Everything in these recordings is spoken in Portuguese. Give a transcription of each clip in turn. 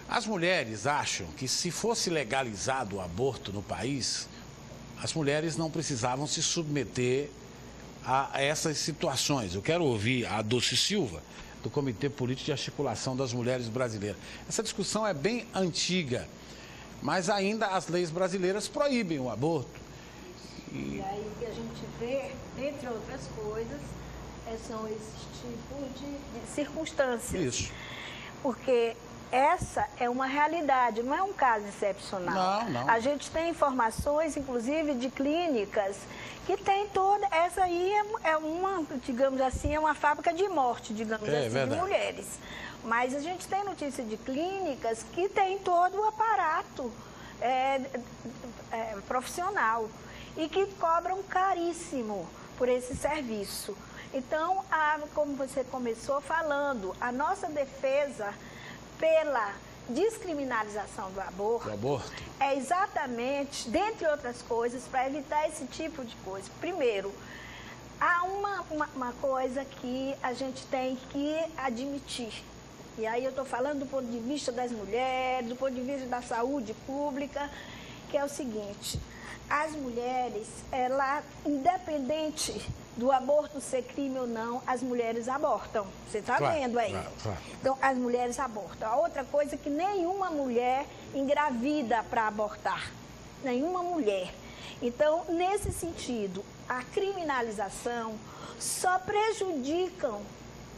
As mulheres acham que se fosse legalizado o aborto no país, as mulheres não precisavam se submeter a essas situações. Eu quero ouvir a Dulce Silva, do Comitê Político de Articulação das Mulheres Brasileiras. Essa discussão é bem antiga, mas ainda as leis brasileiras proíbem o aborto. E aí o que a gente vê, entre outras coisas, são esses tipos de circunstâncias. Isso. Porque essa é uma realidade, não é um caso excepcional. Não. A gente tem informações, inclusive, de clínicas que tem toda... Essa aí é uma, digamos assim, é uma fábrica de morte, digamos assim, verdade. de mulheres. Mas a gente tem notícia de clínicas que tem todo o aparato profissional e que cobram caríssimo por esse serviço. Então, como você começou falando, a nossa defesa pela descriminalização do aborto é exatamente, dentre outras coisas, para evitar esse tipo de coisa. Primeiro, há uma coisa que a gente tem que admitir. E aí eu estou falando do ponto de vista das mulheres, do ponto de vista da saúde pública, que é o seguinte: as mulheres, independente do aborto ser crime ou não, as mulheres abortam. Você está vendo aí? Claro. Então, as mulheres abortam. A outra coisa é que nenhuma mulher engravida para abortar. Nenhuma mulher. Então, nesse sentido, a criminalização só prejudicam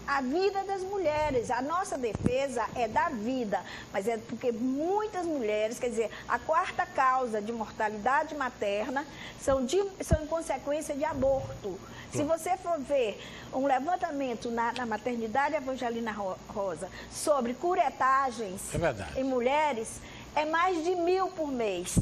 a vida das mulheres. A nossa defesa é da vida, mas é porque muitas mulheres, quer dizer, a quarta causa de mortalidade materna são em consequência de aborto. Se você for ver um levantamento na maternidade Evangelina Rosa sobre curetagens em mulheres, é mais de 1.000 por mês.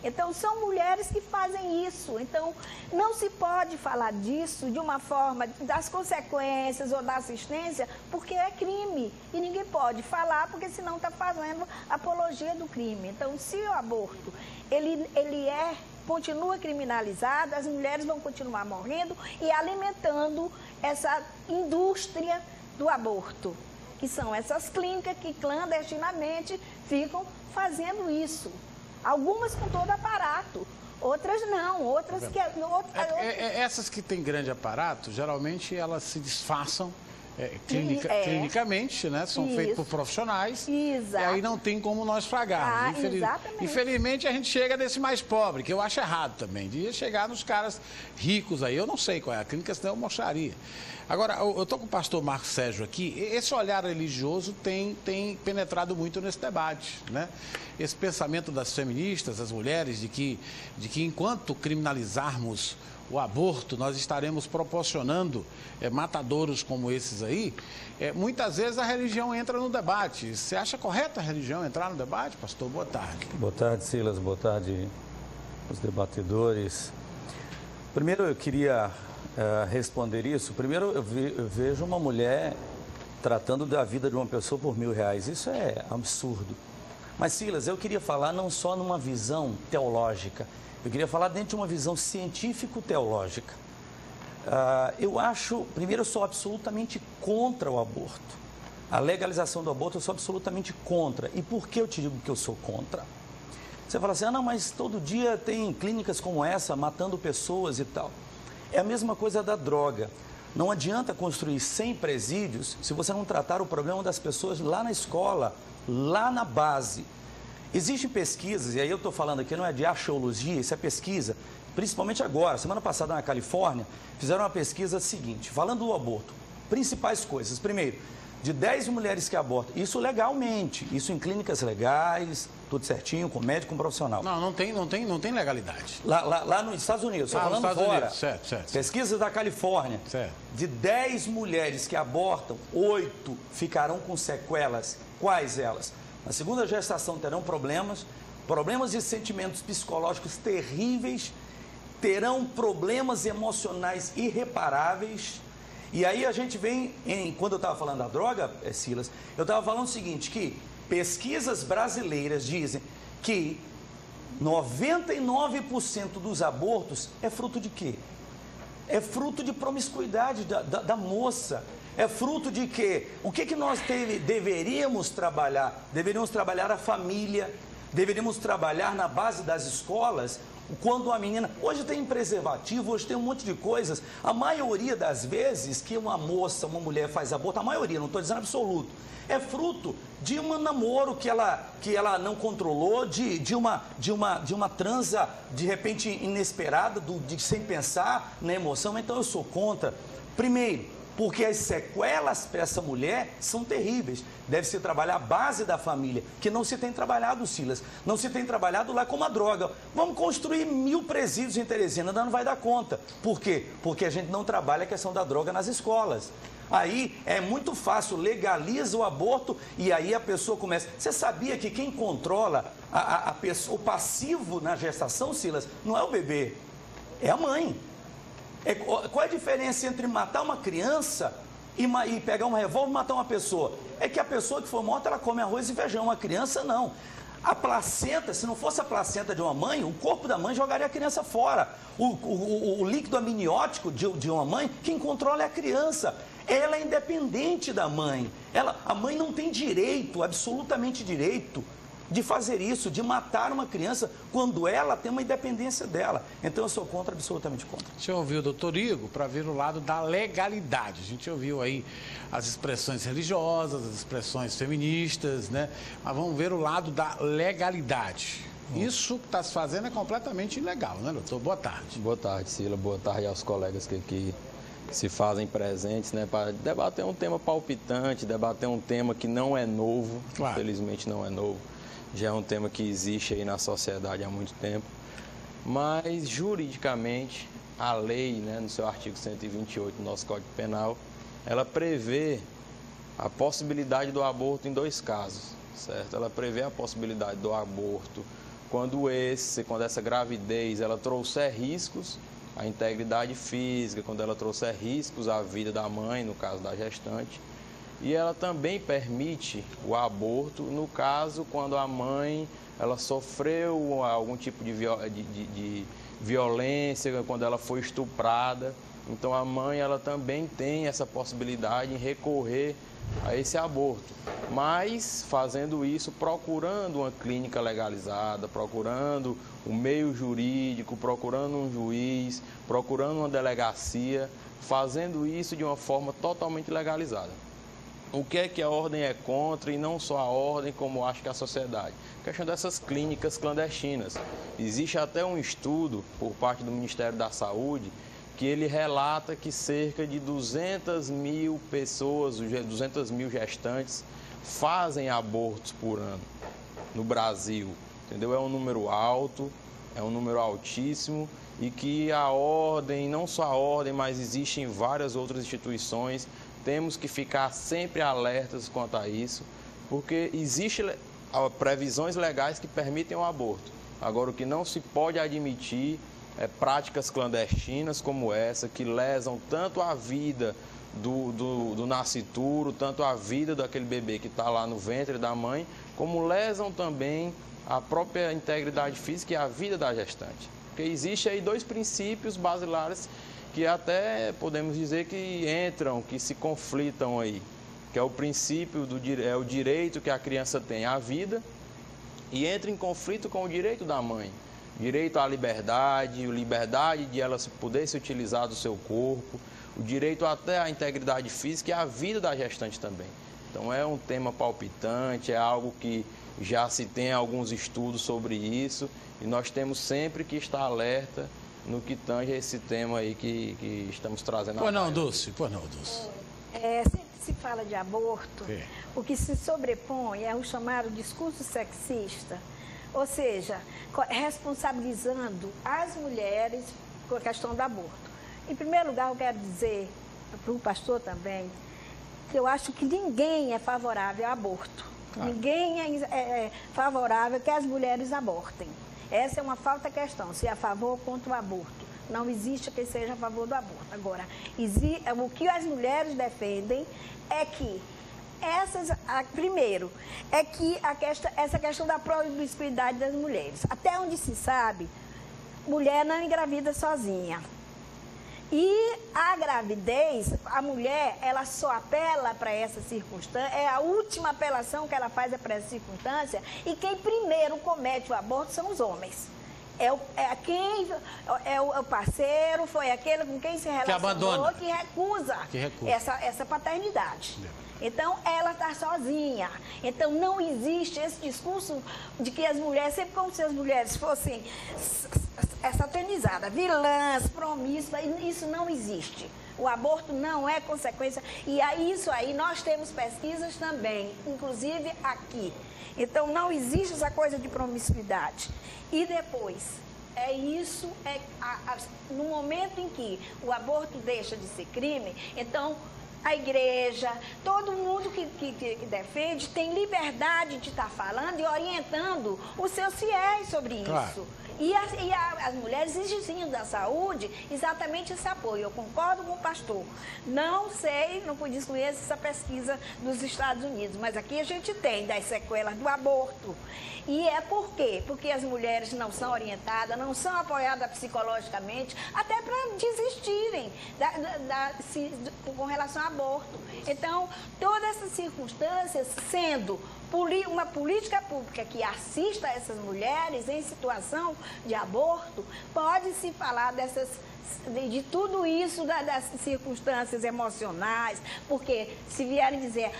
Então, são mulheres que fazem isso. Então, não se pode falar disso de uma forma, das consequências ou da assistência, porque é crime. E ninguém pode falar, porque senão está fazendo apologia do crime. Então, se o aborto, ele continua criminalizado, as mulheres vão continuar morrendo e alimentando essa indústria do aborto, que são essas clínicas que clandestinamente ficam fazendo isso. Algumas com todo aparato, outras não, outras que... Essas que têm grande aparato, geralmente elas se disfarçam clinicamente, né? São feitas por profissionais. Exato. E aí não tem como nós pagarmos. Infelizmente a gente chega nesse mais pobre, que eu acho errado também. Devia chegar nos caras ricos aí. Eu não sei qual é a clínica, senão eu mostraria. Agora, eu estou com o pastor Marcos Sérgio aqui. Esse olhar religioso tem penetrado muito nesse debate, né? Esse pensamento das feministas, das mulheres, de que enquanto criminalizarmos o aborto, nós estaremos proporcionando matadouros como esses aí. Muitas vezes a religião entra no debate. Você acha correto a religião entrar no debate, pastor? Boa tarde. Boa tarde, Silas. Boa tarde, os debatedores. Primeiro, eu queria responder isso. Primeiro, eu vejo uma mulher tratando da vida de uma pessoa por R$1.000. Isso é absurdo. Mas, Silas, eu queria falar não só numa visão teológica, eu queria falar dentro de uma visão científico-teológica. Primeiro, eu sou absolutamente contra o aborto. A legalização do aborto eu sou absolutamente contra. E por que eu te digo que eu sou contra? Você fala assim, não, mas todo dia tem clínicas como essa matando pessoas e tal. É a mesma coisa da droga. Não adianta construir 100 presídios se você não tratar o problema das pessoas lá na escola, lá na base. Existem pesquisas, e aí eu estou falando aqui, não é de arqueologia, isso é pesquisa, principalmente agora, semana passada na Califórnia, fizeram uma pesquisa seguinte, falando do aborto, principais coisas. Primeiro, de 10 mulheres que abortam, isso legalmente, isso em clínicas legais, tudo certinho, com médico, com profissional. Não tem legalidade. Lá nos Estados Unidos, estou falando Estados fora. Unidos. Certo. Pesquisa da Califórnia. Certo. De 10 mulheres que abortam, 8 ficarão com sequelas. Quais elas? Na segunda gestação terão problemas de sentimentos psicológicos terríveis, terão problemas emocionais irreparáveis. E aí a gente vem, quando eu estava falando da droga, Silas, eu estava falando o seguinte, que pesquisas brasileiras dizem que 99% dos abortos é fruto de quê? É fruto de promiscuidade da moça. É fruto de quê? O que nós deveríamos trabalhar? Deveríamos trabalhar a família, deveríamos trabalhar na base das escolas. Quando a menina... Hoje tem preservativo, hoje tem um monte de coisas. A maioria das vezes que uma moça, uma mulher faz aborto, a maioria, não estou dizendo absoluto, é fruto de um namoro que ela não controlou, de uma transa, de repente, inesperada, sem pensar na emoção. Então, eu sou contra. Primeiro, porque as sequelas para essa mulher são terríveis. Deve-se trabalhar a base da família, que não se tem trabalhado, Silas. Não se tem trabalhado lá com a droga. Vamos construir 1000 presídios em Teresina, não vai dar conta. Por quê? Porque a gente não trabalha a questão da droga nas escolas. Aí é muito fácil, legaliza o aborto e aí a pessoa começa... Você sabia que quem controla o passivo na gestação, Silas, não é o bebê, é a mãe. Qual é a diferença entre matar uma criança e pegar um revólver e matar uma pessoa? É que a pessoa que foi morta, ela come arroz e feijão, a criança não. A placenta, se não fosse a placenta de uma mãe, o corpo da mãe jogaria a criança fora. O líquido amniótico de uma mãe, quem controla é a criança. Ela é independente da mãe. A mãe não tem direito, absolutamente direito, de fazer isso, de matar uma criança quando ela tem uma independência dela. Então eu sou contra, absolutamente contra. A gente ouviu o doutor Igor para ver o lado da legalidade. A gente ouviu aí as expressões religiosas, as expressões feministas, né? Mas vamos ver o lado da legalidade. Isso que está se fazendo é completamente ilegal, né, doutor? Boa tarde. Boa tarde, Sila. Boa tarde aos colegas que se fazem presentes, né, para debater um tema palpitante, debater um tema que não é novo, claro. Infelizmente não é novo. Já é um tema que existe aí na sociedade há muito tempo, mas juridicamente a lei, né, no seu artigo 128 do nosso Código Penal, ela prevê a possibilidade do aborto em 2 casos, certo? Ela prevê a possibilidade do aborto quando essa gravidez ela trouxer riscos à integridade física, quando ela trouxer riscos à vida da mãe, no caso da gestante. E ela também permite o aborto no caso quando a mãe ela sofreu algum tipo de violência, quando ela foi estuprada. Então a mãe ela também tem essa possibilidade em recorrer a esse aborto, mas fazendo isso procurando uma clínica legalizada, procurando um meio jurídico, procurando um juiz, procurando uma delegacia, fazendo isso de uma forma totalmente legalizada. O que é que a ordem é contra, e não só a ordem, como acho que a sociedade? A questão dessas clínicas clandestinas. Existe até um estudo por parte do Ministério da Saúde que ele relata que cerca de 200 mil pessoas, 200 mil gestantes fazem abortos por ano no Brasil. Entendeu? É um número alto, é um número altíssimo, e que a ordem, não só a ordem, mas existem várias outras instituições. Temos que ficar sempre alertas quanto a isso, porque existem previsões legais que permitem o aborto. Agora, o que não se pode admitir é práticas clandestinas como essa, que lesam tanto a vida do nascituro, tanto a vida daquele bebê que está lá no ventre da mãe, como lesam também a própria integridade física e a vida da gestante. Porque existe aí 2 princípios basilares que até podemos dizer que entram, que se conflitam aí, que é o princípio o direito que a criança tem à vida, e entra em conflito com o direito da mãe, direito à liberdade, liberdade de ela poder se utilizar do seu corpo, o direito até à integridade física e à vida da gestante também. Então é um tema palpitante, é algo que já se tem alguns estudos sobre isso, e nós temos sempre que estar alerta no que tange esse tema aí que estamos trazendo. Pois não, Dulce. Sempre se fala de aborto, o que se sobrepõe é o chamado discurso sexista, ou seja, responsabilizando as mulheres com a questão do aborto. Em primeiro lugar, eu quero dizer para o pastor também que eu acho que ninguém é favorável ao aborto. Claro. Ninguém é favorável que as mulheres abortem. Essa é uma falta de questão, se é a favor ou contra o aborto. Não existe quem seja a favor do aborto. Agora, o que as mulheres defendem é que, primeiro, é que essa questão da promiscuidade das mulheres. Até onde se sabe, mulher não engravida sozinha. E a gravidez, a mulher, ela só apela para essa circunstância, é a última apelação que ela faz é para essa circunstância, e quem primeiro comete o aborto são os homens. É o parceiro, foi aquele com quem se relacionou que recusa essa paternidade. Então, ela está sozinha. Então, não existe esse discurso de que as mulheres, sempre como se as mulheres fossem satanizadas, vilãs, promíscuas, isso não existe. O aborto não é consequência. E isso aí, nós temos pesquisas também, inclusive aqui. Então, não existe essa coisa de promiscuidade. E depois, no momento em que o aborto deixa de ser crime, então a igreja, todo mundo que defende tem liberdade de estar falando e orientando os seus fiéis sobre isso. Claro. E as mulheres exigindo da saúde exatamente esse apoio. Eu concordo com o pastor. Não sei, não pude excluir essa pesquisa dos Estados Unidos, mas aqui a gente tem das sequelas do aborto. E é por quê? Porque as mulheres não são orientadas, não são apoiadas psicologicamente, até para desistirem com relação ao aborto. Então, todas essas circunstâncias, sendo uma política pública que assista essas mulheres em situação de aborto, pode-se falar de tudo isso, das circunstâncias emocionais, porque se vierem dizer...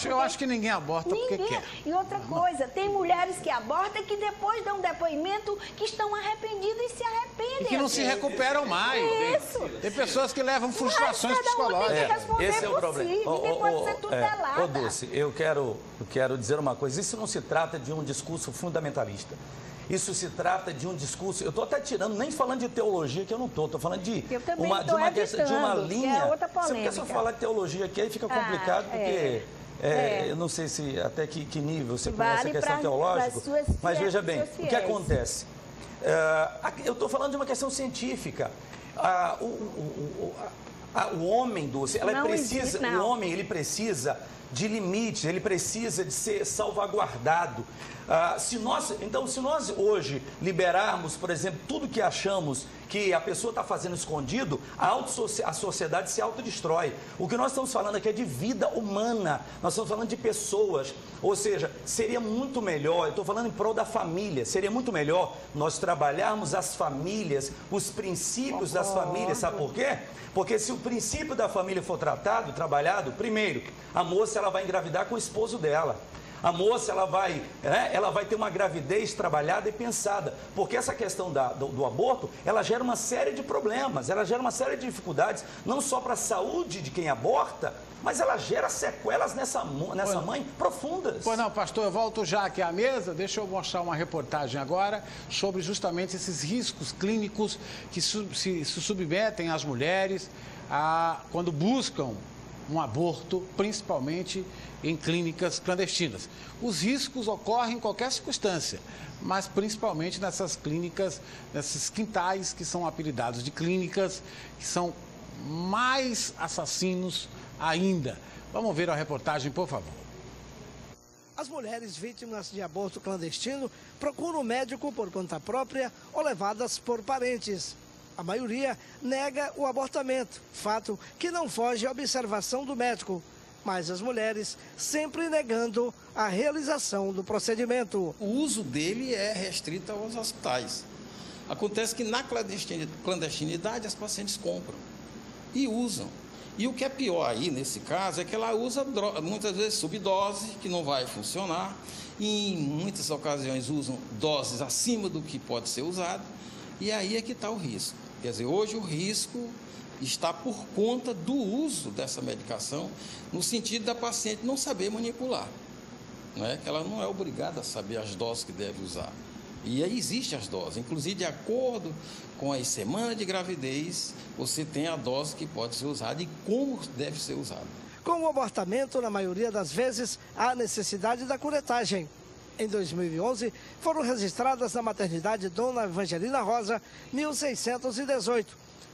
eu acho que ninguém aborta porque quer. E outra coisa, tem mulheres que abortam e que depois dão um depoimento que estão arrependidas e se arrependem. E que não se recuperam mais. Isso. Tem pessoas que levam frustrações psicológicas. Esse é o problema. Ninguém pode ser tutelada. Dulce, eu quero dizer uma coisa. Isso não se trata de um discurso fundamentalista. Isso se trata de um discurso, eu estou até tirando, nem falando de teologia, que eu não estou falando de uma linha. Porque se eu falar de teologia aqui, aí fica complicado, porque eu não sei se até que nível você conhece a questão teológica, mas veja bem, o que acontece? Eu estou falando de uma questão científica. O homem, Dulce, o homem ele precisa de limites, ele precisa de ser salvaguardado. Se nós hoje liberarmos, por exemplo, tudo que achamos que a pessoa está fazendo escondido, a sociedade se autodestrói. O que nós estamos falando aqui é de vida humana, nós estamos falando de pessoas. Ou seja, seria muito melhor, eu estou falando em prol da família, seria muito melhor nós trabalharmos as famílias, os princípios das famílias, sabe por quê? Porque se o princípio da família for trabalhado, primeiro, a moça ela vai engravidar com o esposo dela. A moça ela vai ter uma gravidez trabalhada e pensada, porque essa questão do aborto, ela gera uma série de problemas, ela gera uma série de dificuldades, não só para a saúde de quem aborta, mas ela gera sequelas nessa mãe profundas. Pois não, pastor, eu volto já aqui à mesa, deixa eu mostrar uma reportagem agora sobre justamente esses riscos clínicos que se submetem às mulheres quando buscam um aborto, principalmente em clínicas clandestinas. Os riscos ocorrem em qualquer circunstância, mas principalmente nessas clínicas, nesses quintais que são apelidados de clínicas, que são mais assassinos ainda. Vamos ver a reportagem, por favor. As mulheres vítimas de aborto clandestino procuram o médico por conta própria ou levadas por parentes. A maioria nega o abortamento, fato que não foge à observação do médico. Mas as mulheres sempre negando a realização do procedimento. O uso dele é restrito aos hospitais. Acontece que na clandestinidade as pacientes compram e usam. E o que é pior aí, nesse caso, é que ela usa muitas vezes subdose, que não vai funcionar. E em muitas ocasiões usam doses acima do que pode ser usado. E aí é que está o risco. Quer dizer, hoje o risco está por conta do uso dessa medicação, no sentido da paciente não saber manipular, que ela não é obrigada a saber as doses que deve usar. E aí existem as doses, inclusive de acordo com as semanas de gravidez, você tem a dose que pode ser usada e como deve ser usada. Com o abortamento, na maioria das vezes, há necessidade da curetagem. Em 2011, foram registradas na maternidade Dona Evangelina Rosa 1.618.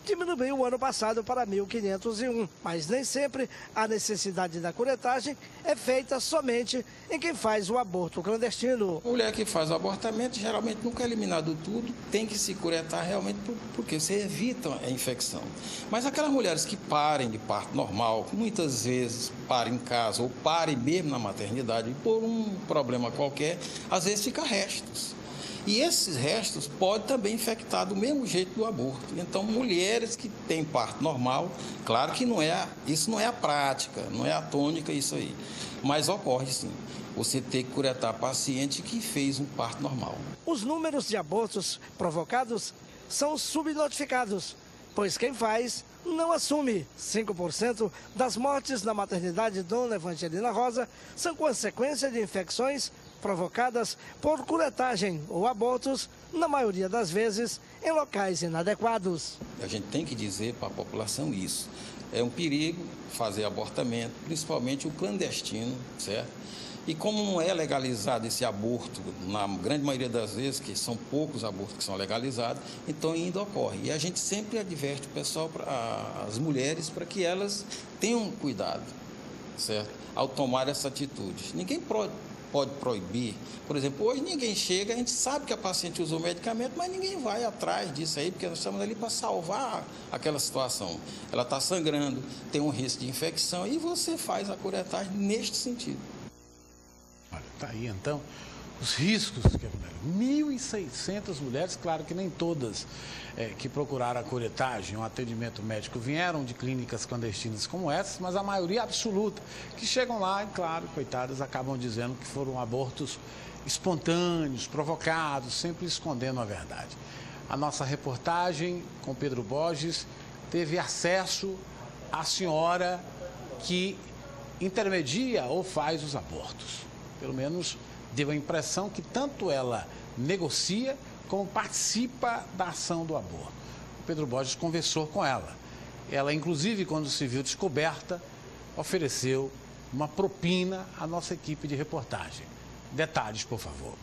diminuiu o ano passado para 1.501. Mas nem sempre a necessidade da curetagem é feita somente em quem faz o aborto clandestino. A mulher que faz o abortamento geralmente nunca é eliminado tudo, tem que se curetar realmente porque você evita a infecção. Mas aquelas mulheres que parem de parto normal, muitas vezes parem em casa ou parem mesmo na maternidade por um problema qualquer, às vezes fica restos. E esses restos podem também infectar do mesmo jeito do aborto. Então, mulheres que têm parto normal, claro que isso não é a prática, não é a tônica isso aí, mas ocorre sim. Você tem que curetar paciente que fez um parto normal. Os números de abortos provocados são subnotificados, pois quem faz não assume. 5% das mortes na maternidade Dona Evangelina Rosa são consequência de infecções provocadas por curetagem ou abortos, na maioria das vezes, em locais inadequados. A gente tem que dizer para a população isso. É um perigo fazer abortamento, principalmente o clandestino, certo? E como não é legalizado esse aborto, na grande maioria das vezes, que são poucos abortos que são legalizados, então ainda ocorre. E a gente sempre adverte o pessoal, as mulheres, para que elas tenham cuidado, certo? Ao tomar essa atitude. Ninguém pode proibir. Por exemplo, hoje ninguém chega, a gente sabe que a paciente usou medicamento, mas ninguém vai atrás disso aí, porque nós estamos ali para salvar aquela situação. Ela está sangrando, tem um risco de infecção e você faz a curetagem neste sentido. Olha, tá aí então os riscos que acontecem. 1.600 mulheres, claro que nem todas que procuraram a curetagem, um atendimento médico, vieram de clínicas clandestinas como essas, mas a maioria absoluta, que chegam lá e, claro, coitadas, acabam dizendo que foram abortos espontâneos, provocados, sempre escondendo a verdade. A nossa reportagem com Pedro Borges teve acesso à senhora que intermedia ou faz os abortos. Pelo menos deu a impressão que tanto ela negocia como participa da ação do aborto. O Pedro Borges conversou com ela. Ela, inclusive, quando se viu descoberta, ofereceu uma propina à nossa equipe de reportagem. Detalhes, por favor.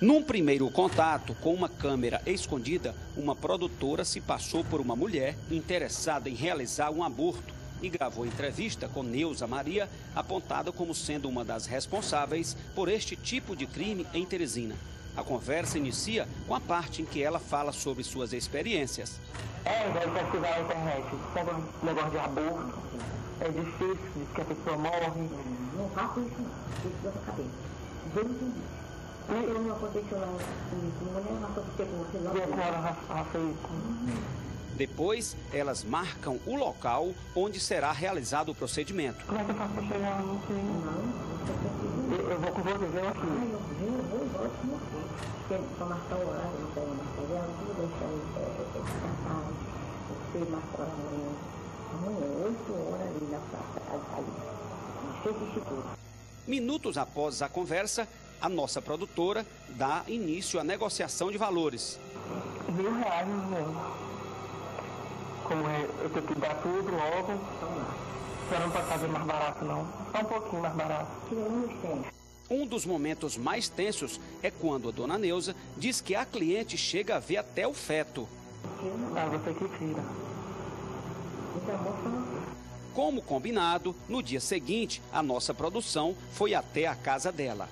Num primeiro contato com uma câmera escondida, uma produtora se passou por uma mulher interessada em realizar um aborto e gravou entrevista com Neuza Maria, apontada como sendo uma das responsáveis por este tipo de crime em Teresina. A conversa inicia com a parte em que ela fala sobre suas experiências. Deve pesquisar na internet, sobre um negócio de aborto, é difícil, diz que a pessoa morre. Não faço isso não, isso da sua cabeça. Eu não entendi. Eu não aconteceu lá comigo, não aconteceu com você não. E a senhora já fez? Depois, elas marcam o local onde será realizado o procedimento. Como é que eu faço para chegar? Não sei. Não, eu vou com você, vem aqui. Eu vou embora com você. Tem para marcar o horário, não tem marcar dela, tudo deixa aí descansado. Você marca o horário amanhã, 8 horas ali na praça, ali. Feito isso tudo. Minutos após a conversa, a nossa produtora dá início à negociação de valores. R$1.000 mesmo. Como eu tenho que dar tudo logo, você não pode fazer mais barato não, só um pouquinho mais barato. Um dos momentos mais tensos é quando a dona Neuza diz que a cliente chega a ver até o feto. Você que tira. Como combinado, no dia seguinte, a nossa produção foi até a casa dela.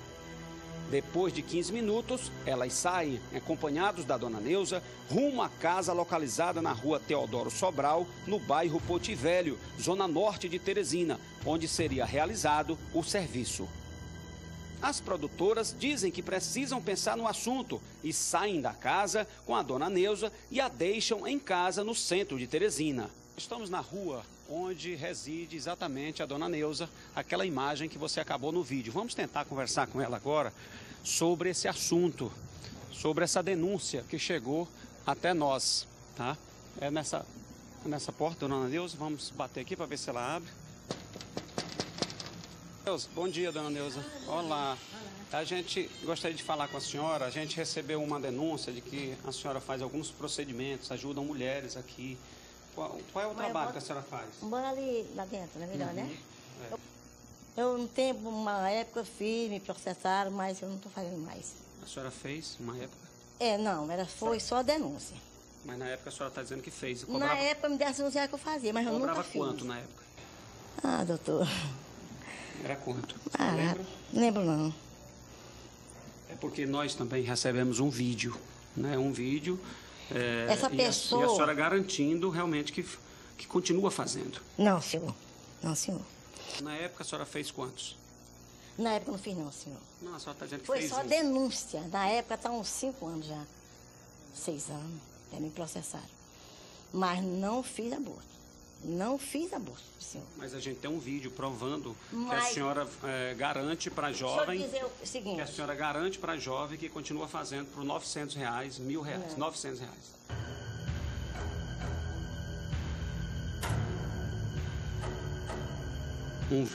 Depois de 15 minutos, elas saem, acompanhados da dona Neuza, rumo à casa localizada na rua Teodoro Sobral, no bairro Poti Velho, zona norte de Teresina, onde seria realizado o serviço. As produtoras dizem que precisam pensar no assunto e saem da casa com a dona Neuza e a deixam em casa no centro de Teresina. Estamos na rua onde reside exatamente a dona Neuza, aquela imagem que você acabou no vídeo. Vamos tentar conversar com ela agora sobre esse assunto, sobre essa denúncia que chegou até nós, tá? É nessa porta, dona Neuza, vamos bater aqui para ver se ela abre. Bom dia, dona Neuza. Olá. A gente gostaria de falar com a senhora. A gente recebeu uma denúncia de que a senhora faz alguns procedimentos, ajudam mulheres aqui. Qual é o trabalho que a senhora faz? Bora ali lá dentro, não é melhor, né? É. Eu não tenho uma época fiz, me processaram, mas eu não estou fazendo mais. A senhora fez uma época? Foi só denúncia. Mas na época a senhora está dizendo que fez. Na época me desse uns reais que eu fazia, mas eu nunca fiz. Cobrava quanto na época? Ah, doutor. Era quanto? Lembra? Lembro não. É porque nós também recebemos um vídeo, né? Um vídeo. Essa pessoa... E a senhora garantindo realmente que continua fazendo. Não, senhor. Não, senhor. Na época a senhora fez quantos? Na época eu não fiz não, senhor. Não, a senhora está dizendo que foi fez. Foi só denúncia. Na época está uns 5 anos já. 6 anos. Já me processaram. Mas não fiz aborto. Não fiz aborto, senhor. Mas a gente tem um vídeo provando que a senhora garante para a jovem... Deixa eu dizer o seguinte... Que a senhora garante para a jovem que continua fazendo por R$900, R$1.000, R$900.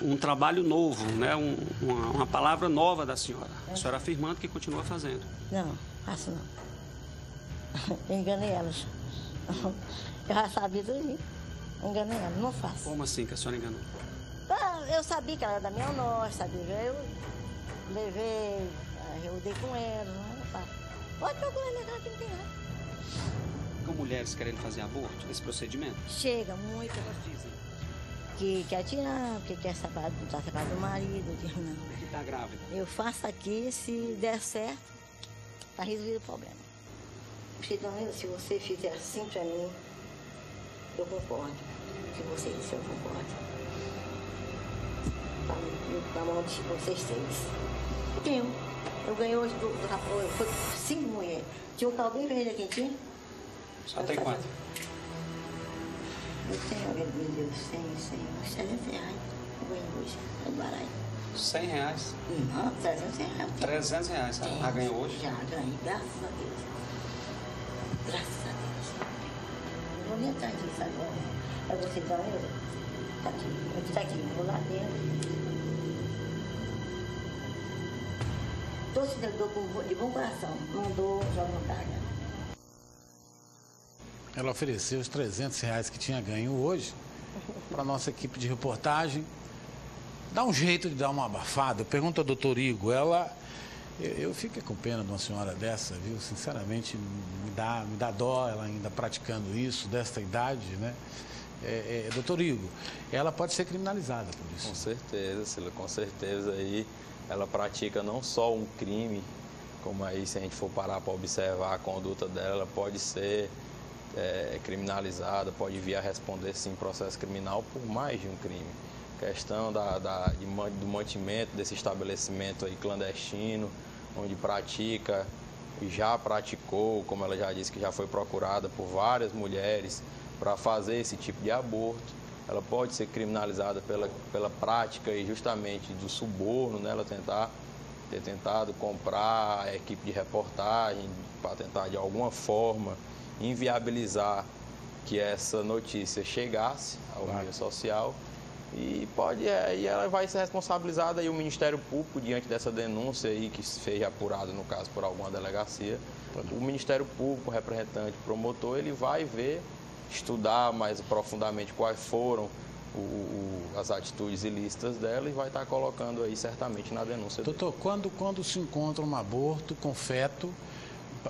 Um trabalho novo, né? Uma palavra nova da senhora. A senhora afirmando que continua fazendo. Não, faço não. Eu enganei elas. Eu já sabia tudo. Enganei ela, não faço. Como assim que a senhora enganou? Eu sabia que ela era da minha nossa, sabia? Eu levei, eu dei com ela, não faço. Pode procurar minha casa que não tem nada. Com mulheres querendo fazer aborto, esse procedimento? Chega, muito. Elas dizem. Que quer tirar, que quer separar, não está separado do marido, que não. Que está grávida. Eu faço aqui, se der certo, está resolvido o problema. Porque, Dona, se você fizer assim para mim, eu concordo. Se você disser, eu concordo. Na mão de vocês 3. Tenho. Eu ganhei hoje do rapaz, foi 5 mulheres. Tinha um carro bem verde aqui, tinha? Só tem quanto? Eu tenho, meu Deus, 100, 300 reais. Eu ganhei hoje, é do baralho. R$100? Não, 300 reais. R$300, já ganhou hoje? Já ganhei, graças a Deus. Graças a Deus. Não vou nem entrar disso agora. É você dar uma coisa. Tá aqui, tá aqui, vou lá dentro. Torcedor de bom coração, mandou jogar no carga. Ela ofereceu os R$300 que tinha ganho hoje para a nossa equipe de reportagem. Dá um jeito de dar uma abafada. Eu pergunto ao doutor Igor, eu fico com pena de uma senhora dessa, viu? Sinceramente, me dá dó ela ainda praticando isso, desta idade, né? Doutor Igor, ela pode ser criminalizada por isso. Com certeza, Cila, com certeza. Aí ela pratica não só um crime, como aí, se a gente for parar para observar a conduta dela, ela pode ser criminalizada, pode vir a responder, sim, processo criminal por mais de um crime. Questão do mantimento desse estabelecimento aí clandestino, onde pratica e já praticou, como ela já disse, que já foi procurada por várias mulheres para fazer esse tipo de aborto. Ela pode ser criminalizada pela prática e justamente do suborno, né? Ela ter tentado comprar a equipe de reportagem para tentar de alguma forma inviabilizar que essa notícia chegasse ao meio social. E ela vai ser responsabilizada aí o Ministério Público diante dessa denúncia aí que fez apurado no caso por alguma delegacia. O Ministério Público, o representante, o promotor, ele vai estudar mais profundamente quais foram as atitudes ilícitas dela e vai estar colocando aí certamente na denúncia. Doutor, quando se encontra um aborto com feto,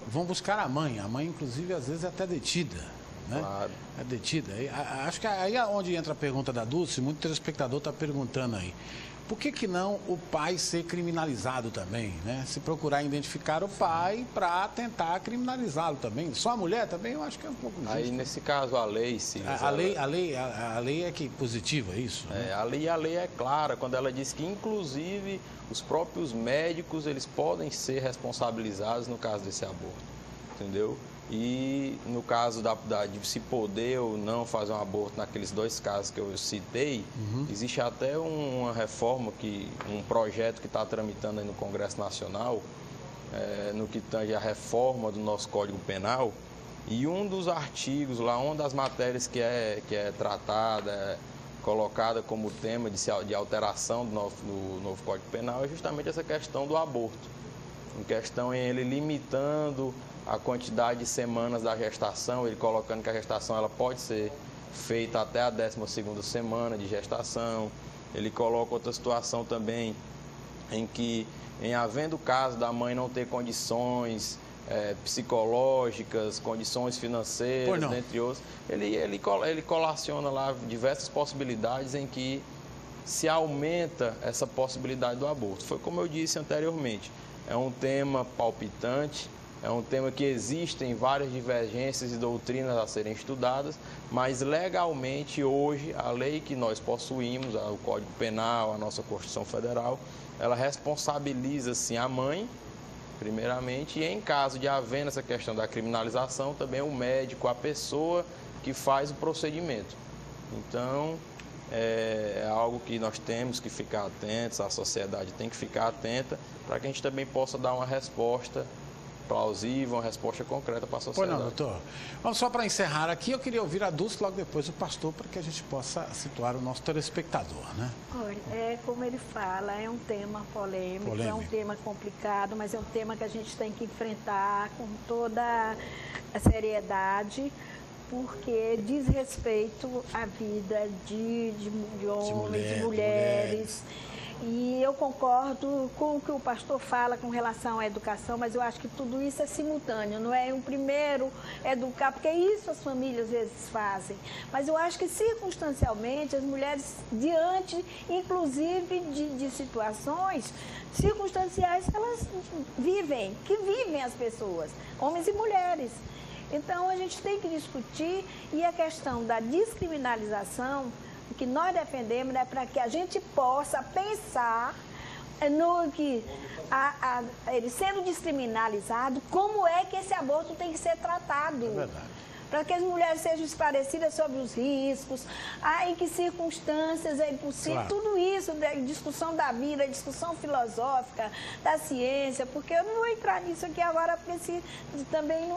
vão buscar a mãe inclusive às vezes é até detida, né? Claro. É detida. Acho que aí é onde entra a pergunta da Dulce, muito telespectador está perguntando aí. Por que não o pai ser criminalizado também, né? Se procurar identificar o pai para tentar criminalizá-lo também. Só a mulher também, eu acho que é um pouco justo. Aí, nesse caso, a lei, sim. A lei é que positiva, é isso? Né? A lei é clara, quando ela diz que, inclusive, os próprios médicos, eles podem ser responsabilizados no caso desse aborto, entendeu? E no caso de se poder ou não fazer um aborto naqueles 2 casos que eu citei, existe até uma reforma, um projeto que está tramitando aí no Congresso Nacional, no que tange a reforma do nosso Código Penal, e um dos artigos lá, uma das matérias que é tratada, colocada como tema de alteração do novo Código Penal é justamente essa questão do aborto, em questão em ele limitando a quantidade de semanas da gestação, ele colocando que a gestação ela pode ser feita até a 12ª semana de gestação. Ele coloca outra situação também em que, em havendo o caso da mãe não ter condições psicológicas, condições financeiras, dentre outros. Ele colaciona lá diversas possibilidades em que se aumenta essa possibilidade do aborto. Foi como eu disse anteriormente, é um tema palpitante, é um tema que existem várias divergências e doutrinas a serem estudadas, mas legalmente hoje a lei que nós possuímos, o Código Penal, a nossa Constituição Federal, ela responsabiliza sim a mãe, primeiramente, e em caso de havendo essa questão da criminalização, também o médico, a pessoa que faz o procedimento. Então, é algo que nós temos que ficar atentos, a sociedade tem que ficar atenta, para que a gente também possa dar uma resposta plausível, uma resposta concreta para a sociedade. Pois não, doutor. Vamos só para encerrar aqui, eu queria ouvir a Dulce, logo depois o pastor, para que a gente possa situar o nosso telespectador, né? Olha, como ele fala, é um tema polêmico, é um tema complicado, mas é um tema que a gente tem que enfrentar com toda a seriedade, porque diz respeito à vida de homens, de mulheres. E eu concordo com o que o pastor fala com relação à educação, mas eu acho que tudo isso é simultâneo, não é? O primeiro educar, porque isso as famílias às vezes fazem. Mas eu acho que circunstancialmente as mulheres, diante, inclusive, de situações circunstanciais, elas vivem as pessoas, homens e mulheres. Então a gente tem que discutir, e a questão da descriminalização, o que nós defendemos é para que a gente possa pensar no que, ele sendo descriminalizado, como é que esse aborto tem que ser tratado. É verdade. Para que as mulheres sejam esclarecidas sobre os riscos, em que circunstâncias é impossível, tudo isso, discussão da vida, discussão filosófica, da ciência, porque eu não vou entrar nisso aqui agora, porque também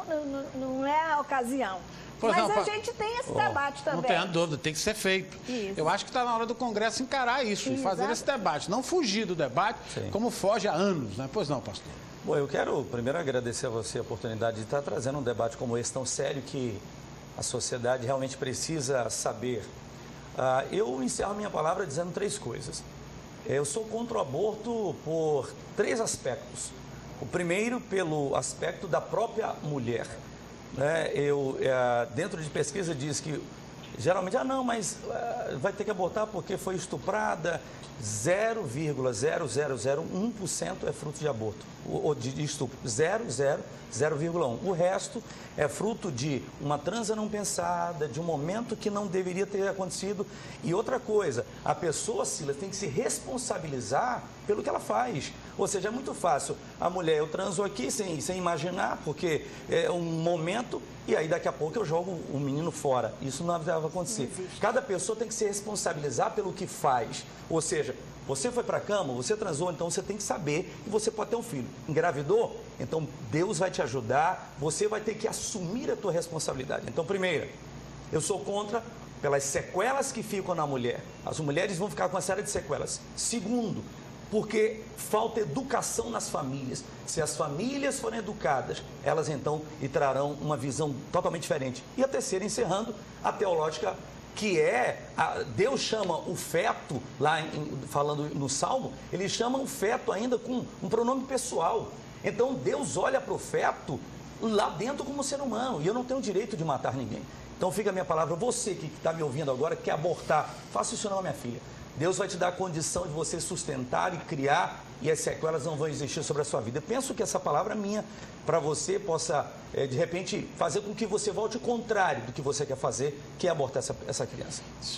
não é a ocasião. Mas não, a gente tem esse debate também. Não tenha dúvida, tem que ser feito. Isso. Eu acho que está na hora do Congresso encarar isso e fazer esse debate. Não fugir do debate, como foge há anos, né? Pois não, pastor? Bom, eu quero primeiro agradecer a você a oportunidade de estar trazendo um debate como esse, tão sério, que a sociedade realmente precisa saber. Eu encerro minha palavra dizendo 3 coisas. Eu sou contra o aborto por 3 aspectos. O primeiro, pelo aspecto da própria mulher. Dentro de pesquisa diz que geralmente, mas vai ter que abortar porque foi estuprada. 0,0001% é fruto de aborto, ou de estupro, 0,1%. O resto é fruto de uma transa não pensada, de um momento que não deveria ter acontecido. E outra coisa, a pessoa, Silas, tem que se responsabilizar pelo que ela faz. Ou seja, é muito fácil. A mulher, eu transo aqui sem imaginar, porque é um momento, e aí daqui a pouco eu jogo o menino fora. Isso não deve acontecer. Cada pessoa tem que se responsabilizar pelo que faz. Ou seja, você foi para a cama, você transou, então você tem que saber que você pode ter um filho. Engravidou? Então Deus vai te ajudar, você vai ter que assumir a tua responsabilidade. Então, primeiro, eu sou contra pelas sequelas que ficam na mulher. As mulheres vão ficar com uma série de sequelas. Segundo, porque falta educação nas famílias. Se as famílias forem educadas, elas então trarão uma visão totalmente diferente. E a terceira, encerrando, a teológica, que Deus chama o feto, falando no Salmo, ele chama o feto ainda com um pronome pessoal. Então Deus olha para o feto lá dentro como ser humano, e eu não tenho o direito de matar ninguém. Então fica a minha palavra, você que está me ouvindo agora, que quer abortar, faça isso não, minha filha. Deus vai te dar a condição de você sustentar e criar, e as sequelas não vão existir sobre a sua vida. Eu penso que essa palavra minha, para você, possa, de repente, fazer com que você volte o contrário do que você quer fazer, que é abortar essa criança. Senhor.